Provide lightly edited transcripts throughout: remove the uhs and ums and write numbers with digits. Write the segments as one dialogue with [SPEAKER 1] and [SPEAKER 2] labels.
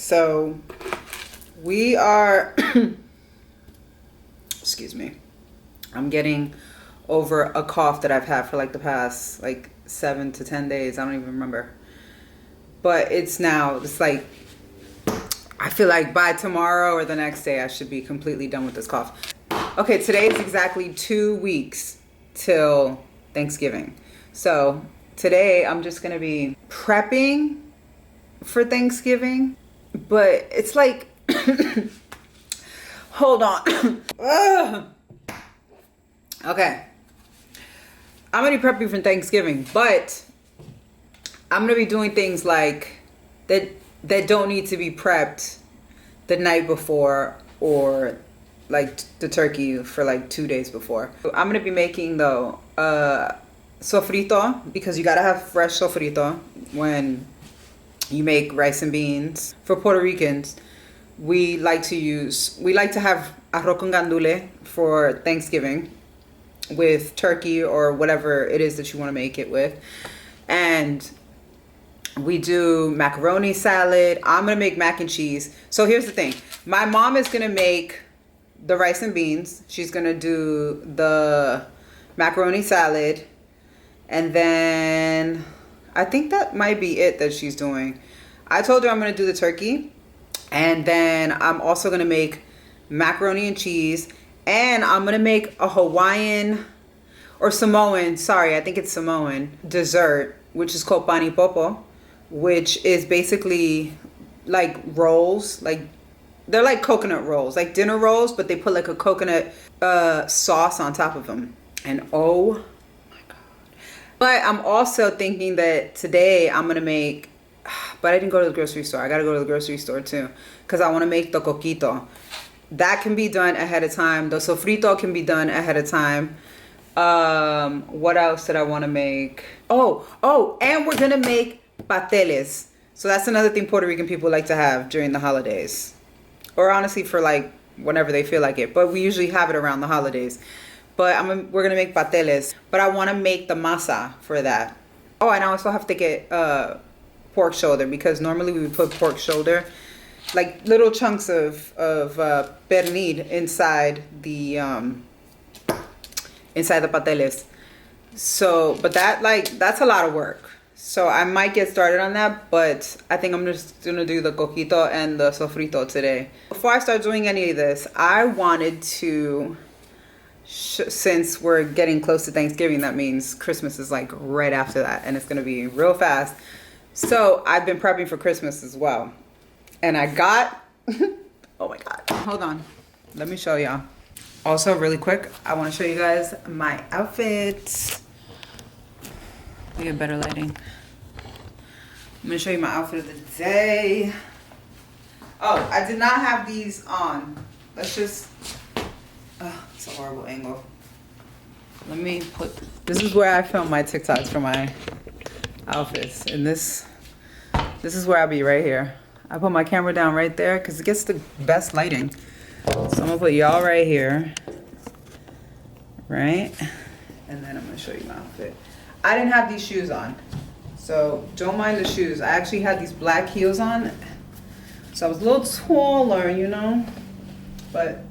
[SPEAKER 1] So we are, excuse me, I'm getting over a cough that I've had for like the past like 7 to 10 days. I don't even remember. But it's like, I feel like by tomorrow or the next day, I should be completely done with this cough. Okay, today is exactly 2 weeks till Thanksgiving. So today I'm just gonna be prepping for Thanksgiving, but it's like, hold on. Okay, I'm gonna be prepping for Thanksgiving, but I'm gonna be doing things like that don't need to be prepped the night before, or like the turkey for like 2 days before. I'm gonna be making the sofrito, because you gotta have fresh sofrito when you make rice and beans. For Puerto Ricans, we like to have arroz con gandule for Thanksgiving with turkey or whatever it is that you want to make it with. And we do macaroni salad. I'm gonna make mac and cheese. So here's the thing. My mom is gonna make the rice and beans. She's gonna do the macaroni salad. And then I think that might be it that she's doing. I told her I'm gonna do the turkey. And then I'm also gonna make macaroni and cheese. And I'm gonna make a Hawaiian or Samoan, sorry, I think it's Samoan dessert, which is called pani popo, which is basically like rolls, like they're like coconut rolls, like dinner rolls, but they put like a coconut sauce on top of them. And oh my God. But I'm also thinking that today I'm gonna make, but I didn't go to the grocery store. I gotta go to the grocery store too, because I wanna make the coquito. That can be done ahead of time. The sofrito can be done ahead of time. What else did I wanna make? Oh, and we're gonna make pateles. So that's another thing Puerto Rican people like to have during the holidays. Or honestly for like whenever they feel like it. But we usually have it around the holidays. But we're going to make pateles. But I want to make the masa for that. Oh, and I also have to get pork shoulder, because normally we would put pork shoulder, like little chunks of pernil inside the pateles. So, but that's a lot of work. So I might get started on that, but I think I'm just gonna do the coquito and the sofrito today. Before I start doing any of this, I wanted to, since we're getting close to Thanksgiving, that means Christmas is like right after that, and it's gonna be real fast. So I've been prepping for Christmas as well. And I got, oh my God, hold on. Let me show y'all. Also really quick, I wanna show you guys my outfit. We get better lighting. I'm gonna show you my outfit of the day. Oh, I did not have these on. Let's just, it's a horrible angle. Let me this is where I film my TikToks for my outfits. And this is where I'll be, right here. I put my camera down right there because it gets the best lighting. So I'm gonna put y'all right here, right? And then I'm gonna show you my outfit. I didn't have these shoes on, so don't mind the shoes. I actually had these black heels on, so I was a little taller, you know, but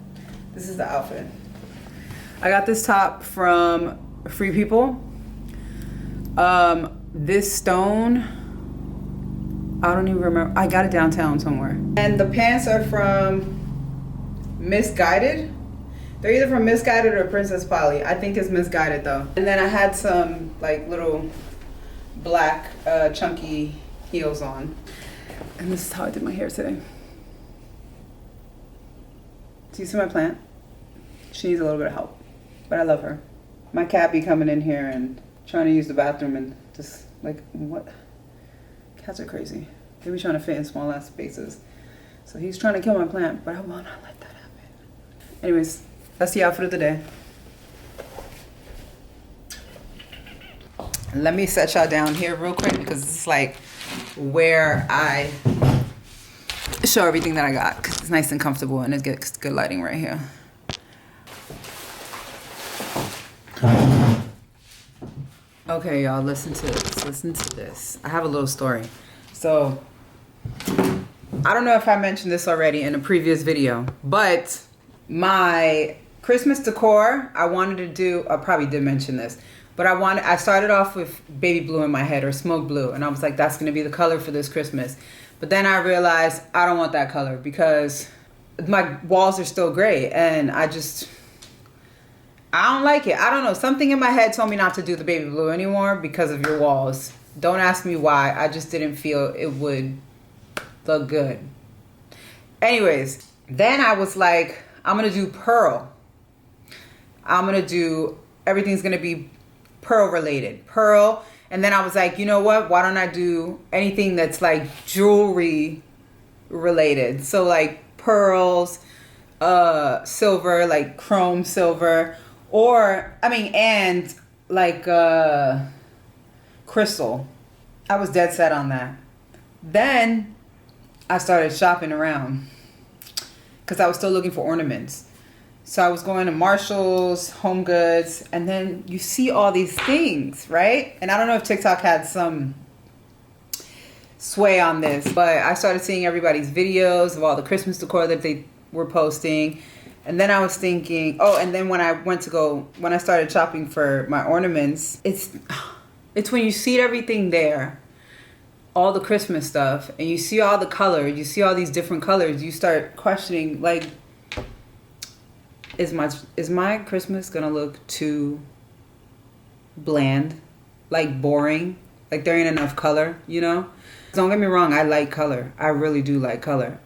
[SPEAKER 1] this is the outfit. I got this top from Free People. This stone, I don't even remember. I got it downtown somewhere. And the pants are from Misguided. They're either from Misguided or Princess Polly. I think it's Misguided though. And then I had some like little black chunky heels on. And this is how I did my hair today. Do you see my plant? She needs a little bit of help, but I love her. My cat be coming in here and trying to use the bathroom and just like, what? Cats are crazy. They be trying to fit in small ass spaces. So he's trying to kill my plant, but I will not let that happen. Anyways, that's the outfit of the day. Let me set y'all down here real quick because it's like where I show everything that I got, because it's nice and comfortable and it gets good lighting right here. Okay, y'all, listen to this. I have a little story. So I don't know if I mentioned this already in a previous video, but my Christmas decor, I wanted to do, I probably did mention this, but I started off with baby blue in my head, or smoke blue, and I was like, that's going to be the color for this Christmas. But then I realized I don't want that color because my walls are still gray, and I don't like it. I don't know. Something in my head told me not to do the baby blue anymore because of your walls. Don't ask me why. I just didn't feel it would look good. Anyways, then I was like, I'm going to do pearl. Everything's going to be pearl related. Pearl. And then I was like, you know what? Why don't I do anything that's like jewelry related? So like pearls, silver, like chrome silver, and like crystal. I was dead set on that. Then I started shopping around because I was still looking for ornaments. So I was going to Marshall's, Home Goods, and then you see all these things, right? And I don't know if TikTok had some sway on this, but I started seeing everybody's videos of all the Christmas decor that they were posting. And then I was thinking, and then when I started shopping for my ornaments, it's when you see everything there, all the Christmas stuff, and you see all the colors, you see all these different colors, you start questioning, like, is my Christmas gonna look too bland, like boring, like there ain't enough color, you know? Don't get me wrong, I like color. I really do like color.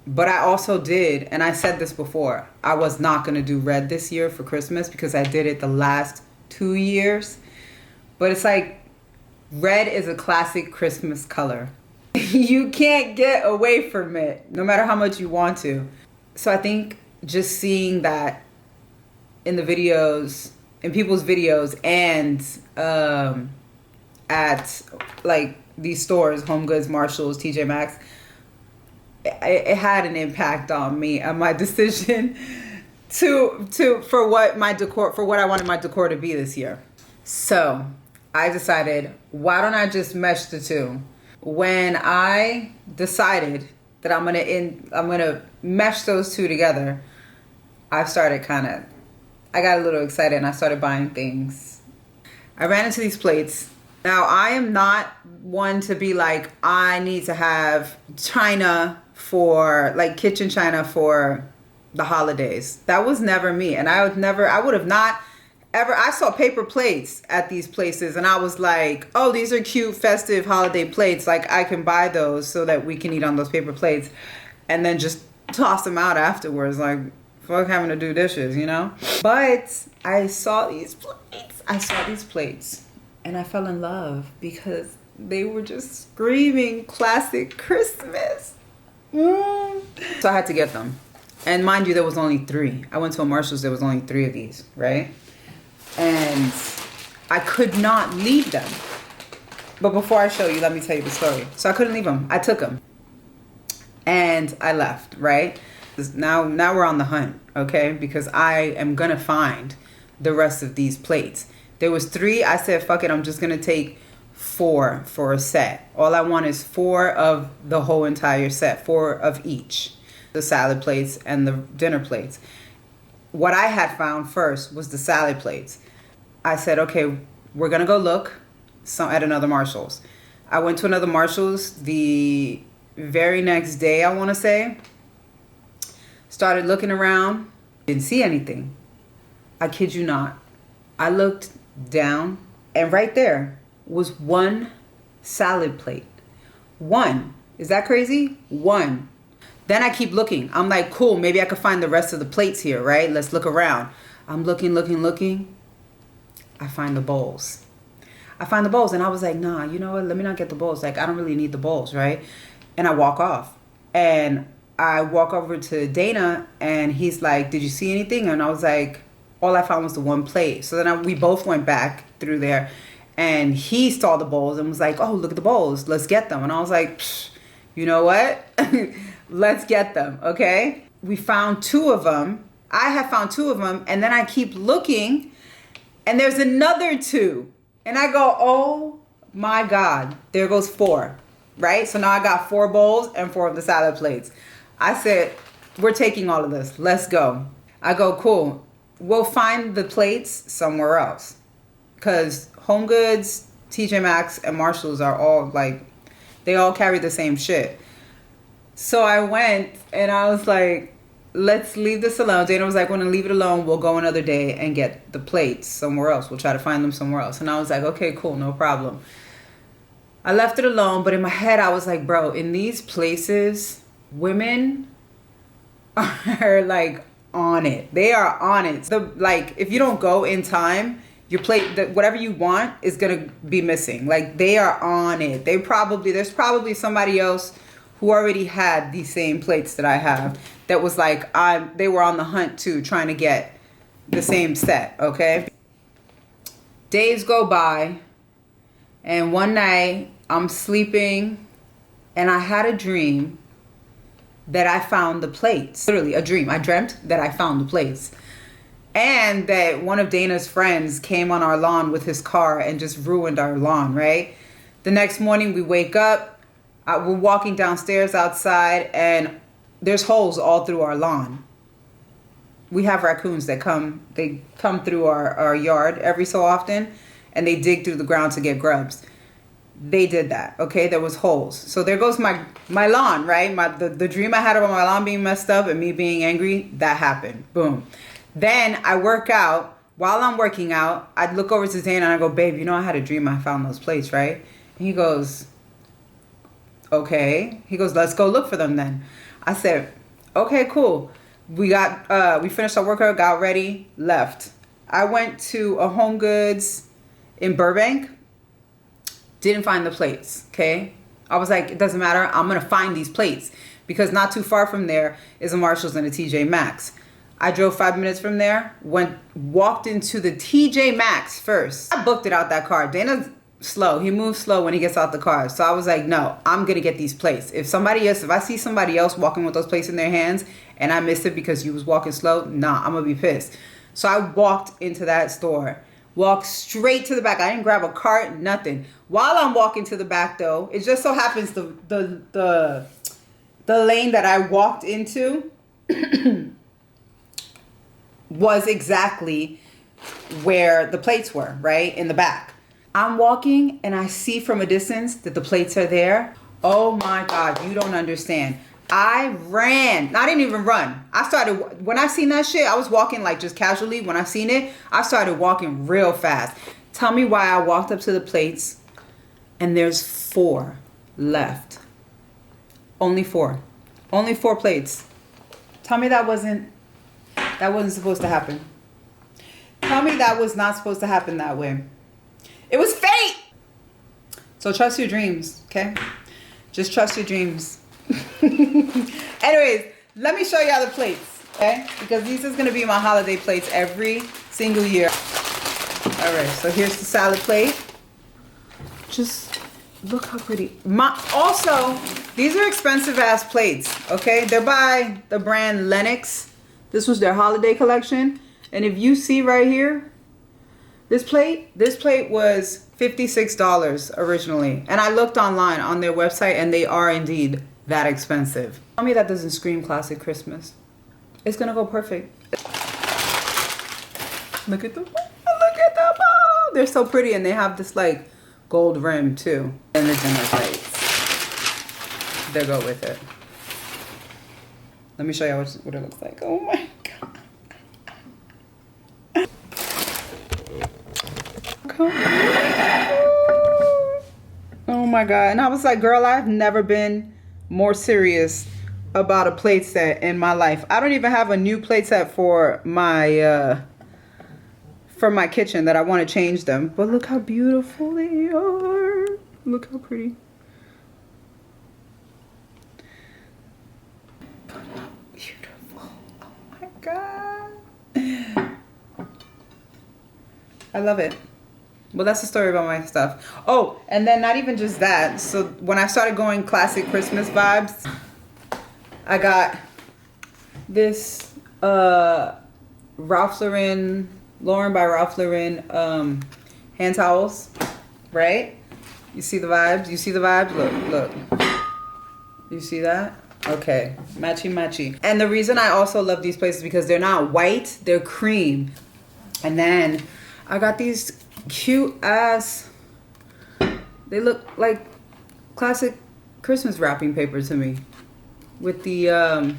[SPEAKER 1] But I also did, and I said this before, I was not gonna do red this year for Christmas because I did it the last 2 years. But it's like, red is a classic Christmas color. You can't get away from it, no matter how much you want to. So I think just seeing that in the videos, in people's videos, and at like these stores, Home Goods, Marshalls, TJ Maxx, it had an impact on me and my decision for what I wanted my decor to be this year. So I decided, why don't I just mesh the two? When I decided that I'm gonna mesh those two together, I got a little excited and I started buying things. I ran into these plates. Now, I am not one to be like, I need to have china kitchen china for the holidays. That was never me. And I saw paper plates at these places and I was like, oh, these are cute festive holiday plates. Like, I can buy those so that we can eat on those paper plates and then just toss them out afterwards. Like, fuck having to do dishes, you know? But I saw these plates and I fell in love because they were just screaming classic Christmas. So I had to get them. And mind you, there was only 3. I went to a Marshall's, there was only 3 of these, right? And I could not leave them. But before I show you, let me tell you the story. So I couldn't leave them. I took them. And I left, right? Now we're on the hunt, okay? Because I am going to find the rest of these plates. There was 3. I said, fuck it, I'm just going to take 4 for a set. All I want is 4 of the whole entire set, 4 of each. The salad plates and the dinner plates. What I had found first was the salad plates. I said, okay, we're going to go look at another Marshall's. I went to another Marshall's the very next day, I want to say. Started looking around. Didn't see anything. I kid you not. I looked down and right there was 1 salad plate. 1. Is that crazy? 1. Then I keep looking. I'm like, cool, maybe I could find the rest of the plates here, right? Let's look around. I'm looking. I find the bowls. And I was like, nah, you know what? Let me not get the bowls. Like, I don't really need the bowls, right? And I walk off. And I walk over to Dana and he's like, did you see anything? And I was like, all I found was the 1 plate. So then we both went back through there and he saw the bowls and was like, oh, look at the bowls. Let's get them. And I was like, you know what? Let's get them, okay? We found 2 of them. I have found 2 of them, and then I keep looking, and there's another 2. And I go, oh my God, there goes 4. right? So now I got 4 bowls and 4 of the salad plates. I said, we're taking all of this. Let's go. I go, cool. We'll find the plates somewhere else. Because Home Goods, TJ Maxx, and Marshalls are all like, they all carry the same shit. So I went and I was like, let's leave this alone. Dana was like, we're going to leave it alone. We'll go another day and get the plates somewhere else. We'll try to find them somewhere else. And I was like, okay, cool, no problem. I left it alone. But in my head, I was like, bro, in these places, women are like on it. They are on it. Like, if you don't go in time, your plate, whatever you want is going to be missing. Like, they are on it. There's probably somebody else who already had these same plates that I have that was like, they were on the hunt too, trying to get the same set, okay? Days go by, and one night I'm sleeping, and I had a dream that I found the plates. Literally a dream. I dreamt that I found the plates. And that one of Dana's friends came on our lawn with his car and just ruined our lawn, right? The next morning we wake up, we're walking downstairs outside, and there's holes all through our lawn. We have raccoons that come through our yard every so often, and they dig through the ground to get grubs. They did that, okay? There was holes. So there goes my lawn, right? The dream I had about my lawn being messed up and me being angry, that happened. Boom. Then I work out. While I'm working out, I look over to Dana and I go, babe, you know I had a dream I found those plates, right? And he goes, okay. He goes, let's go look for them then. I said, okay, cool. We finished our workout, got ready, left. I went to a Home Goods in Burbank. Didn't find the plates, okay? I was like, it doesn't matter. I'm going to find these plates. Because not too far from there is a Marshalls and a TJ Maxx. I drove 5 minutes from there, walked into the TJ Maxx first. I booked it out that car. Dana's slow. He moves slow when he gets out the car. So I was like, no, I'm going to get these plates. If I see somebody else walking with those plates in their hands and I missed it because you was walking slow, nah, I'm going to be pissed. So I walked into that store, walked straight to the back. I didn't grab a cart, nothing. While I'm walking to the back though, it just so happens the lane that I walked into was exactly where the plates were, right? In the back. I'm walking and I see from a distance that the plates are there. Oh my God, you don't understand. I ran. I didn't even run. When I seen that shit, I was walking like just casually. When I seen it, I started walking real fast. Tell me why I walked up to the plates and there's 4 left. Only 4. Only 4 plates. Tell me that wasn't supposed to happen. Tell me that was not supposed to happen that way. It was fate. So trust your dreams, okay? Just trust your dreams. Anyways, let me show y'all the plates, okay? Because these is going to be my holiday plates every single year. All right, so here's the salad plate. Just look how pretty. Also, these are expensive ass plates, okay? They're by the brand Lennox. This was their holiday collection. And if you see right here, this plate was $56 originally. And I looked online on their website and they are indeed that expensive. Tell me that doesn't scream classic Christmas. It's gonna go perfect. Look at them. Look at them. Oh, they're so pretty and they have this like gold rim too. And the dinner plates. They go with it. Let me show you what it looks like. Oh my God. Oh my God. And I was like, girl, I've never been more serious about a plate set in my life. I don't even have a new plate set for my kitchen that I want to change them. But look how beautiful they are. Look how pretty. Beautiful. Oh my God. I love it. Well, that's the story about my stuff. Oh, and then not even just that. So when I started going classic Christmas vibes, I got this Lauren by Ralph Lauren hand towels, right? You see the vibes? You see the vibes? Look. You see that? Okay, matchy matchy. And the reason I also love these places because they're not white, they're cream. And then I got these cute ass, they look like classic Christmas wrapping paper to me with the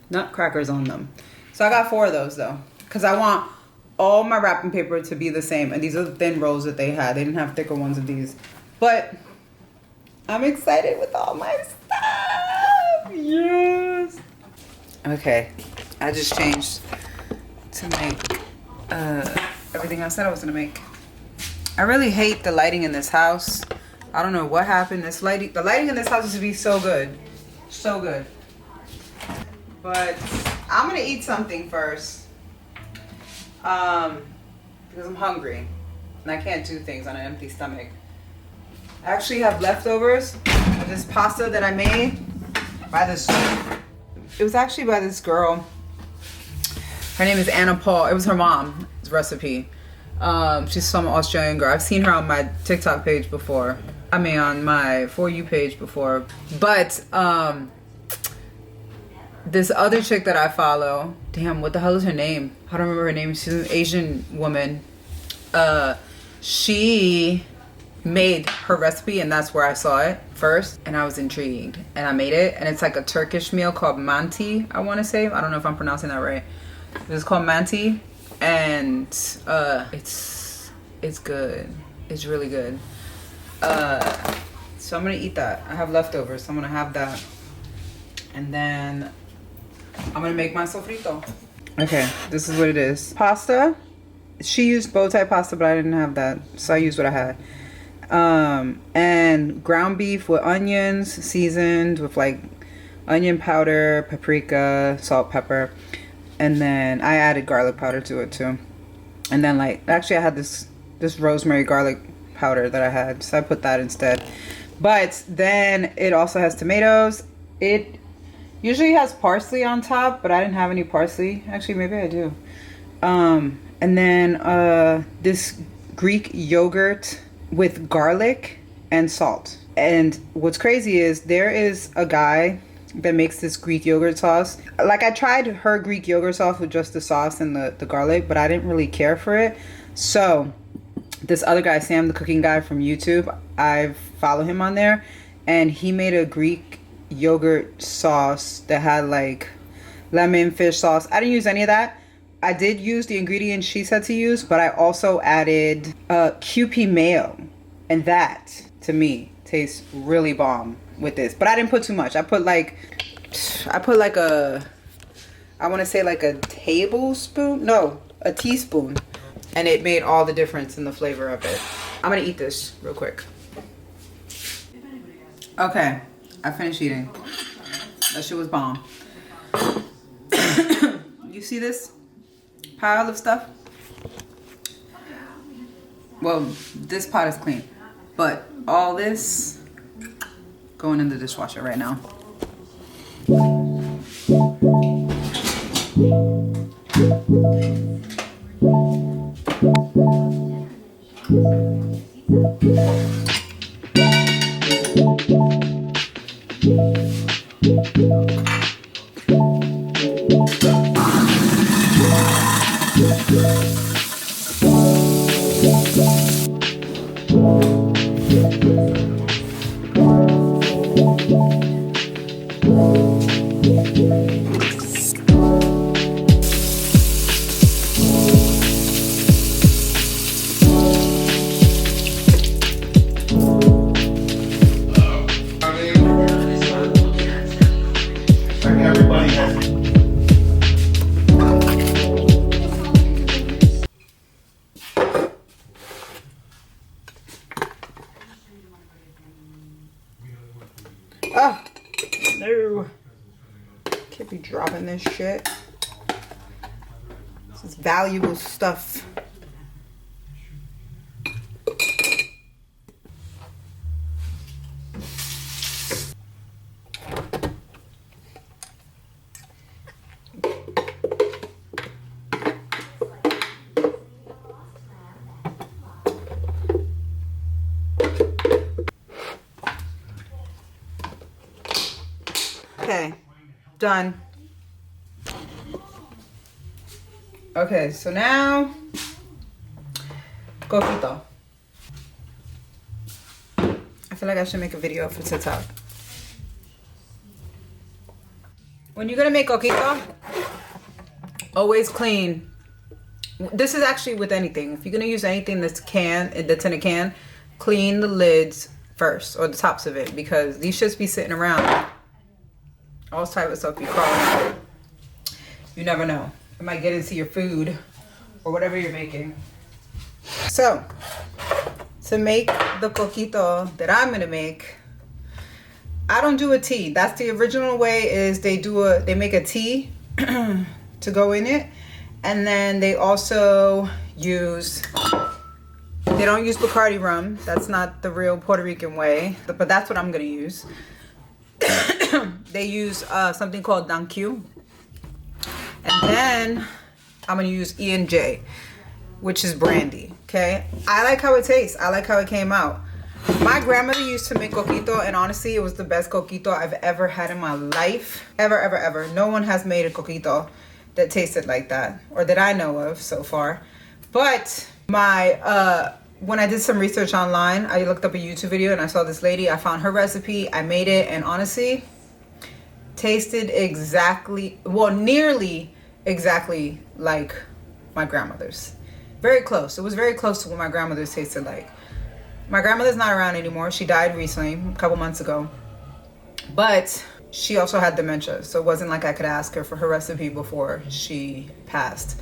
[SPEAKER 1] nutcrackers on them. So I got 4 of those though, because I want all my wrapping paper to be the same. And these are the thin rolls that they had. They didn't have thicker ones of these. But I'm excited with all my stuff. Yes. Okay, I just changed to make everything I said I was gonna make. I really hate the lighting in this house. I don't know what happened. The lighting in this house used to be so good. So good. But I'm gonna eat something first. Because I'm hungry. And I can't do things on an empty stomach. I actually have leftovers of this pasta that I made by this, it was actually by this girl. Her name is Anna Paul. It was her mom's recipe. She's some Australian girl. I've seen her on my TikTok page before. I mean, on my For You page before. But this other chick that I follow, damn, what the hell is her name? I don't remember her name. She's an Asian woman. She made her recipe, and that's where I saw it first, and I was intrigued, and I made it. And it's like a Turkish meal called manti, I want to say. I don't know if I'm pronouncing that right. It's called manti, and it's good. It's really good. So I'm gonna eat that. I have leftovers, so I'm gonna have that, and then I'm gonna make my sofrito. Okay, this is what it is. Pasta. She used bow tie pasta, but I didn't have that, so I used what I had. And ground beef with onions, seasoned with like onion powder, paprika, salt, pepper, and then I added garlic powder to it too. And then like, actually I had this rosemary garlic powder that I had, so I put that instead. But then it also has tomatoes. It usually has parsley on top, but I didn't have any parsley. Actually, maybe I do. And then this Greek yogurt with garlic and salt. And what's crazy is there is a guy that makes this Greek yogurt sauce. Like, I tried her Greek yogurt sauce with just the sauce and the garlic, but I didn't really care for it. So this other guy, Sam, the cooking guy from YouTube, I follow him on there, and he made a Greek yogurt sauce that had like lemon, fish sauce. I didn't use any of that. I did use the ingredients she said to use, but I also added QP mayo, and that to me tastes really bomb with this. But I didn't put too much. I put like a, I want to say like a tablespoon, no, a teaspoon, and it made all the difference in the flavor of it. I'm gonna eat this real quick. Okay, I finished eating. That shit was bomb. You see this pile of stuff? Well, this pot is clean, but all this going in the dishwasher right now. Oh, no. Can't be dropping this shit. This is valuable stuff. Okay, done. Okay, so now, coquito. I feel like I should make a video for TikTok. When you're gonna make coquito, always clean. This is actually with anything. If you're gonna use anything that's in a can, clean the lids first, or the tops of it, because these shits be sitting around. All type of stuff be crawling. You never know. It might get into your food or whatever you're making. So, to make the coquito that I'm gonna make, I don't do a tea. That's the original way. Is they make a tea to go in it, and then they also use. They don't use Bacardi rum. That's not the real Puerto Rican way, but that's what I'm gonna use. They use something called danku, and then I'm gonna use E&J, which is brandy. Okay, I like how it tastes. I like how it came out. My grandmother used to make coquito, and honestly, it was the best coquito I've ever had in my life. Ever, ever, ever. No one has made a coquito that tasted like that, or that I know of so far. But when I did some research online, I looked up a YouTube video and I saw this lady. I found her recipe. I made it, and honestly, tasted exactly, well, nearly exactly like my grandmother's. Very close. It was very close to what my grandmother's tasted like. My grandmother's not around anymore. She died recently, a couple months ago. But she also had dementia, so it wasn't like I could ask her for her recipe before she passed.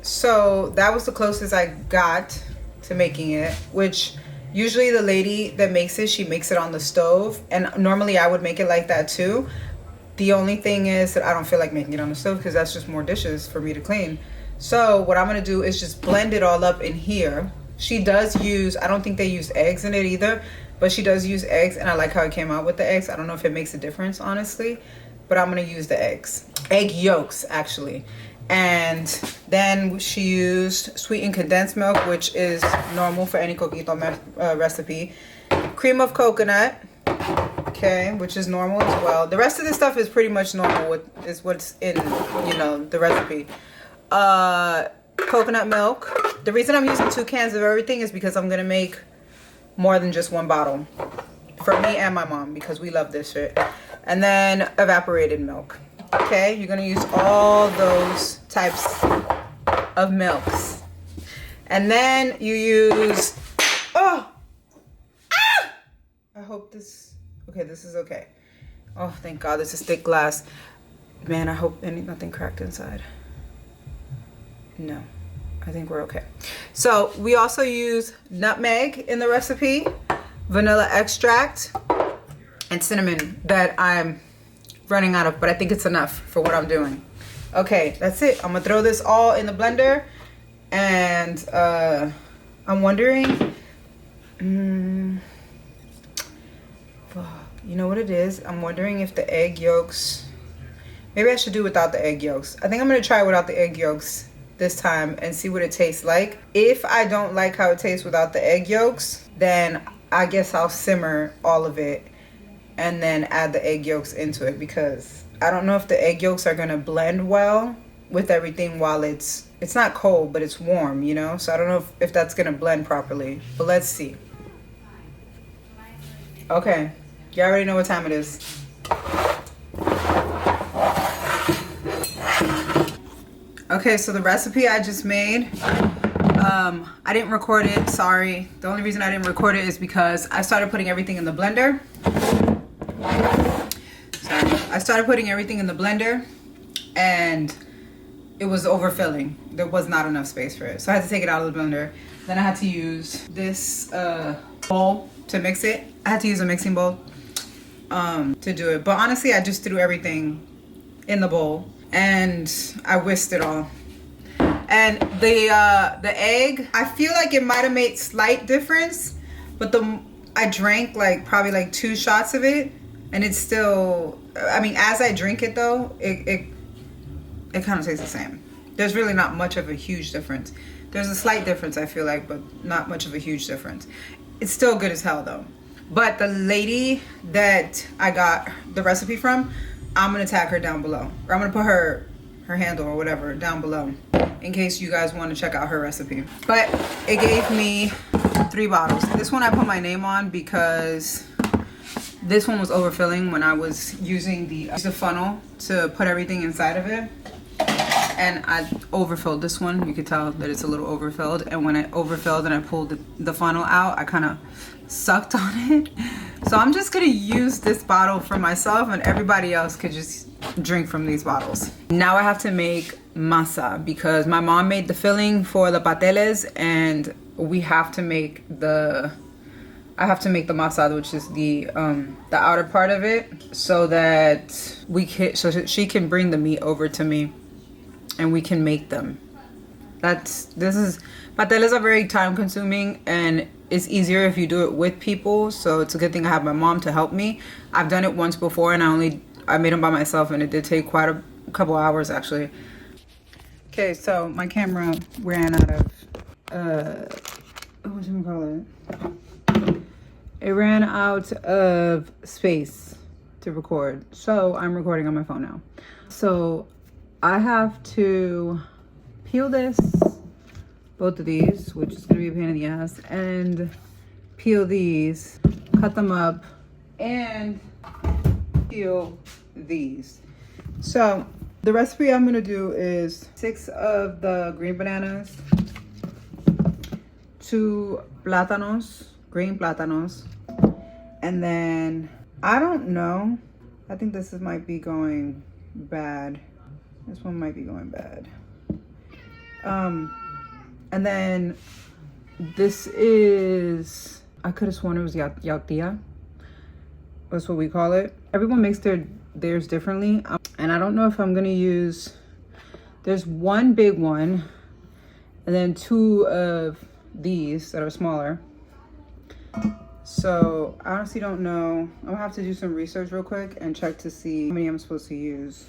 [SPEAKER 1] So that was the closest I got to making it, which usually the lady that makes it, she makes it on the stove. And normally I would make it like that too. The only thing is that I don't feel like making it on the stove because that's just more dishes for me to clean. So what I'm going to do is just blend it all up in here. She does use, I don't think they use eggs in it either, but she does use eggs, and I like how it came out with the eggs. I don't know if it makes a difference, honestly, but I'm going to use the eggs. Egg yolks, actually. And then she used sweetened condensed milk, which is normal for any coquito recipe. Cream of coconut, okay, which is normal as well. The rest of this stuff is pretty much normal, is what's in, the recipe. Coconut milk. The reason I'm using 2 cans of everything is because I'm gonna make more than just 1 bottle for me and my mom, because we love this shit. And then evaporated milk. Okay, you're gonna use all those types of milks, and then you use I hope this is okay. Oh, thank God, this is thick glass. Man, I hope nothing cracked inside. No, I think we're okay. So we also use nutmeg in the recipe, vanilla extract, and cinnamon that I'm running out of, but I think it's enough for what I'm doing. Okay, that's it. I'm gonna throw this all in the blender, and I'm wondering, you know what it is? I'm wondering if the egg yolks, maybe I should do without the egg yolks. I think I'm gonna try without the egg yolks this time and see what it tastes like. If I don't like how it tastes without the egg yolks, then I guess I'll simmer all of it and then add the egg yolks into it, because I don't know if the egg yolks are gonna blend well with everything while it's not cold, but it's warm, so I don't know if that's gonna blend properly, but let's see. Okay, you already know what time it is. Okay, so the recipe I just made, I didn't record it, sorry. The only reason I didn't record it is because I started putting everything in the blender. I started putting everything in the blender, and it was overfilling. There was not enough space for it, so I had to take it out of the blender. Then I had to use this bowl to mix it. I had to use a mixing bowl to do it, but honestly I just threw everything in the bowl and I whisked it all. And the egg, I feel like it might have made slight difference, but I drank probably 2 shots of it, and it's still, I mean, as I drink it though, it kind of tastes the same. There's really not much of a huge difference. There's a slight difference, I feel like, but not much of a huge difference. It's still good as hell though. But the lady that I got the recipe from, I'm gonna tag her down below, or I'm gonna put her handle or whatever down below in case you guys want to check out her recipe. But it gave me 3 bottles. This one I put my name on because this one was overfilling when I was using the funnel to put everything inside of it, and I overfilled this one. You could tell that it's a little overfilled, and when I overfilled and I pulled the funnel out, I kind of sucked on it. So I'm just gonna use this bottle for myself, and everybody else could just drink from these bottles. Now I have to make masa because my mom made the filling for the pateles, and we have to make I have to make the masa, which is the outer part of it, so that she can bring the meat over to me and we can make them. Pateles are very time consuming, and it's easier if you do it with people, so it's a good thing I have my mom to help me. I've done it once before and I made them by myself, and it did take quite a couple hours actually. Okay, so my camera ran out of what should we call it? It ran out of space to record, so I'm recording on my phone now. So I have to peel both of these, which is gonna be a pain in the ass, and peel these, cut them up, and peel these. So the recipe I'm gonna do is 6 of the green bananas, 2 plátanos, green plátanos, and then I don't know, I think this might be going bad. This one might be going bad. And then this is, I could have sworn it was yautía. That's what we call it. Everyone makes theirs differently. And I don't know if I'm gonna use, there's one big one and then 2 of these that are smaller. So I honestly don't know. I'm gonna have to do some research real quick and check to see how many I'm supposed to use.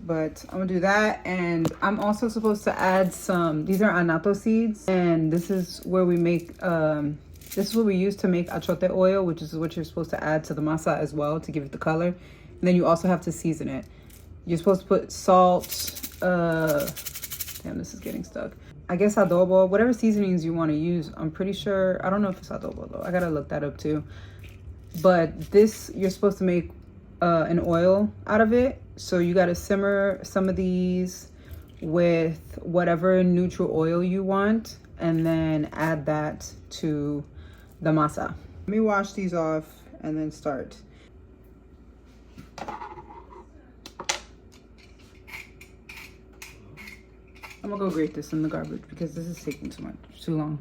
[SPEAKER 1] But I'm gonna do that, and I'm also supposed to add some, these are anato seeds, and this is where we make, this is what we use to make achote oil, which is what you're supposed to add to the masa as well to give it the color. And then you also have to season it. You're supposed to put salt, damn, this is getting stuck. I guess adobo, whatever seasonings you want to use. I'm pretty sure, I don't know if it's adobo though. I gotta look that up too. But this, you're supposed to make an oil out of it. So you gotta simmer some of these with whatever neutral oil you want, and then add that to the masa. Let me wash these off and then start. I'm gonna go grate this in the garbage because this is taking too long.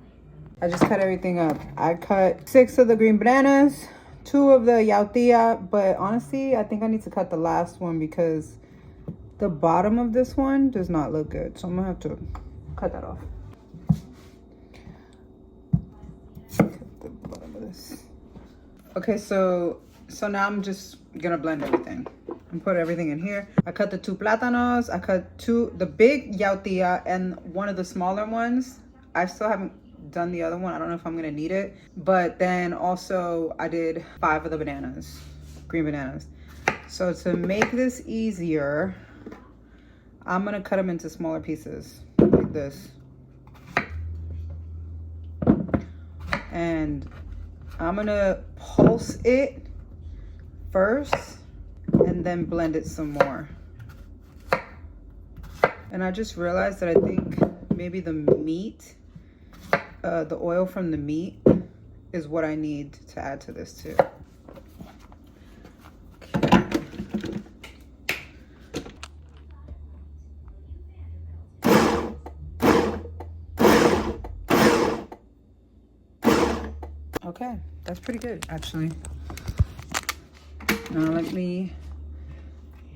[SPEAKER 1] I just cut everything up. I cut 6 of the green bananas, 2 of the yautía, but honestly, I think I need to cut the last one because the bottom of this one does not look good. So I'm gonna have to cut that off. Cut the bottom of this. Okay, so now I'm just gonna blend everything and put everything in here. I cut the 2 plátanos, I cut the big yautía and one of the smaller ones. I still haven't done the other one. I don't know if I'm gonna need it. But then also I did 5 of the bananas, green bananas. So to make this easier, I'm gonna cut them into smaller pieces like this. And I'm gonna pulse it first and then blend it some more. And I just realized that I think maybe the meat, the oil from the meat is what I need to add to this too. Okay, that's pretty good actually. Now let me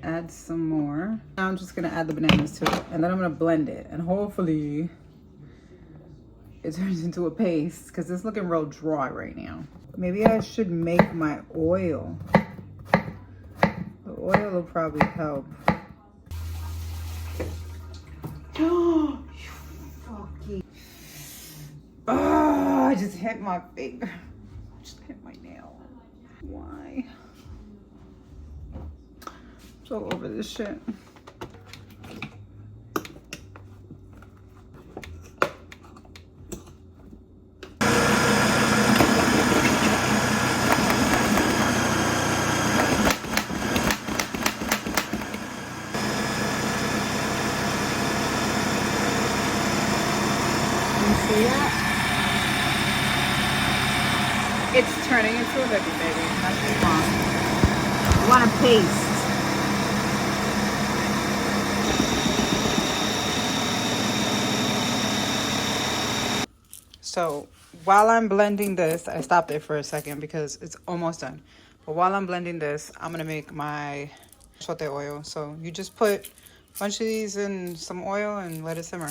[SPEAKER 1] add some more. Now I'm just gonna add the bananas to it, and then I'm gonna blend it, and hopefully it turns into a paste because it's looking real dry right now. Maybe I should make my oil. The oil will probably help. Oh, you fucking. Oh, I just hit my finger. Just hit my Why? I'm so over this shit. See that? It's turning into a liquid, baby. That's what you want. You want a paste. So while I'm blending this, I stopped it for a second because it's almost done. But while I'm blending this, I'm gonna make my chote oil. So you just put a bunch of these in some oil and let it simmer.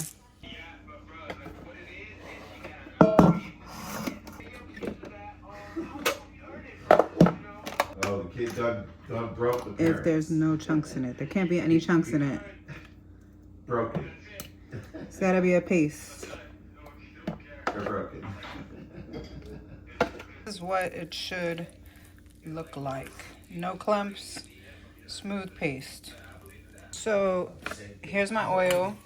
[SPEAKER 2] Oh, the kid done broke the parents.
[SPEAKER 1] If there's no chunks in it, there can't be any chunks in it.
[SPEAKER 2] Broken.
[SPEAKER 1] It's gotta be a paste.
[SPEAKER 2] They're broken.
[SPEAKER 1] This is what it should look like. No clumps, smooth paste. So here's my oil,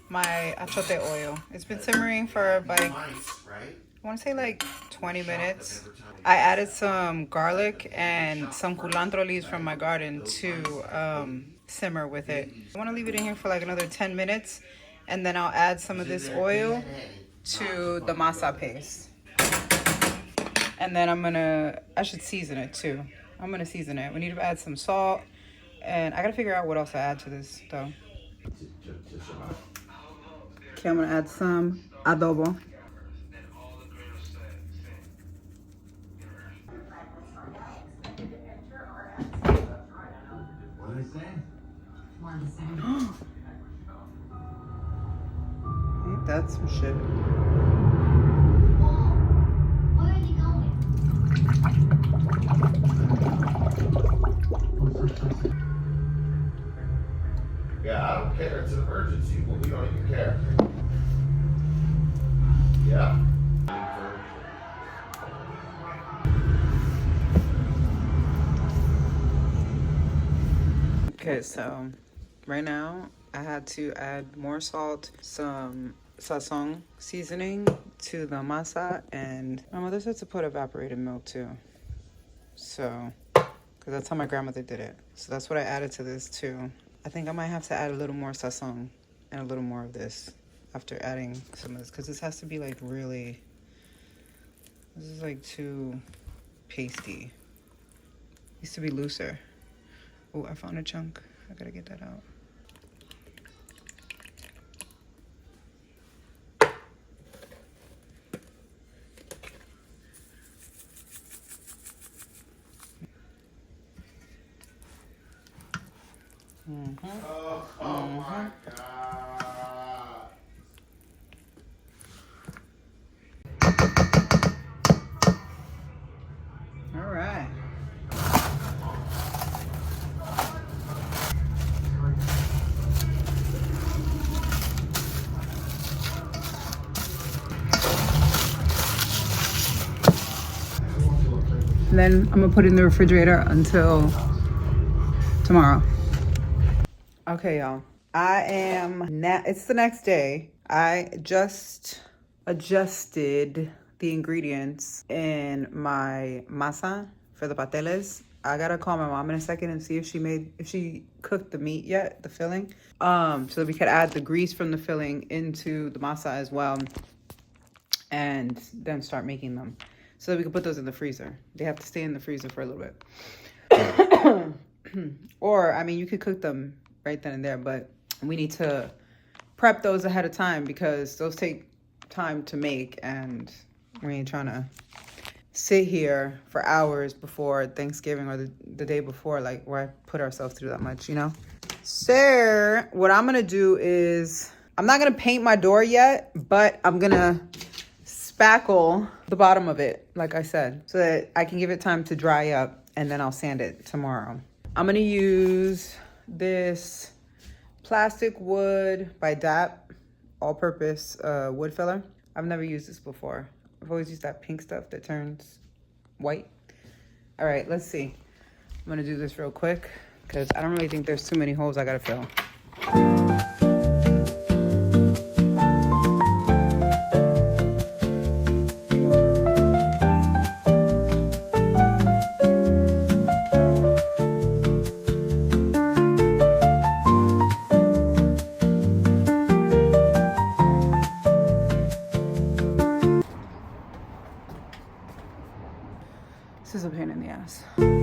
[SPEAKER 1] my achote oil. It's been simmering for like, I want to say like 20 minutes. I added some garlic and some culantro leaves from my garden to simmer with it. I want to leave it in here for like another 10 minutes, and then I'll add some of this oil to the masa paste. And then I should season it too. I'm gonna season it. We need to add some salt, and I gotta figure out what else to add to this though. Okay, I'm gonna add some adobo.
[SPEAKER 2] What did I say?
[SPEAKER 1] Ain't that some shit?
[SPEAKER 2] Yeah, I don't care. It's an emergency. Well, we don't even care. Yeah.
[SPEAKER 1] Okay, so right now I had to add more salt, some sazon seasoning to the masa, and my mother said to put evaporated milk too. So, because that's how my grandmother did it. So that's what I added to this too. I think I might have to add a little more sazon and a little more of this after adding some of this, because this has to be like really, this is like too pasty. It needs to be looser. Oh, I found a chunk. I gotta get that out.
[SPEAKER 2] Oh my God.
[SPEAKER 1] All right. And then I'm gonna put it in the refrigerator until tomorrow. Okay, y'all. It's the next day. I just adjusted the ingredients in my masa for the pateles. I gotta call my mom in a second and see if she cooked the meat yet, the filling. So that we could add the grease from the filling into the masa as well, and then start making them. So that we can put those in the freezer. They have to stay in the freezer for a little bit. Or, I mean, you could cook them right then and there, but we need to prep those ahead of time because those take time to make, and we ain't trying to sit here for hours before Thanksgiving or the day before, like where I put ourselves through that much, you know? So what I'm gonna do is, I'm not gonna paint my door yet, but I'm gonna spackle the bottom of it, like I said, so that I can give it time to dry up, and then I'll sand it tomorrow. I'm gonna use this plastic wood by DAP, all-purpose wood filler. I've never used this before. I've always used that pink stuff that turns white. All right, let's see. I'm gonna do this real quick because I don't really think there's too many holes I gotta fill. This is a pain in the ass.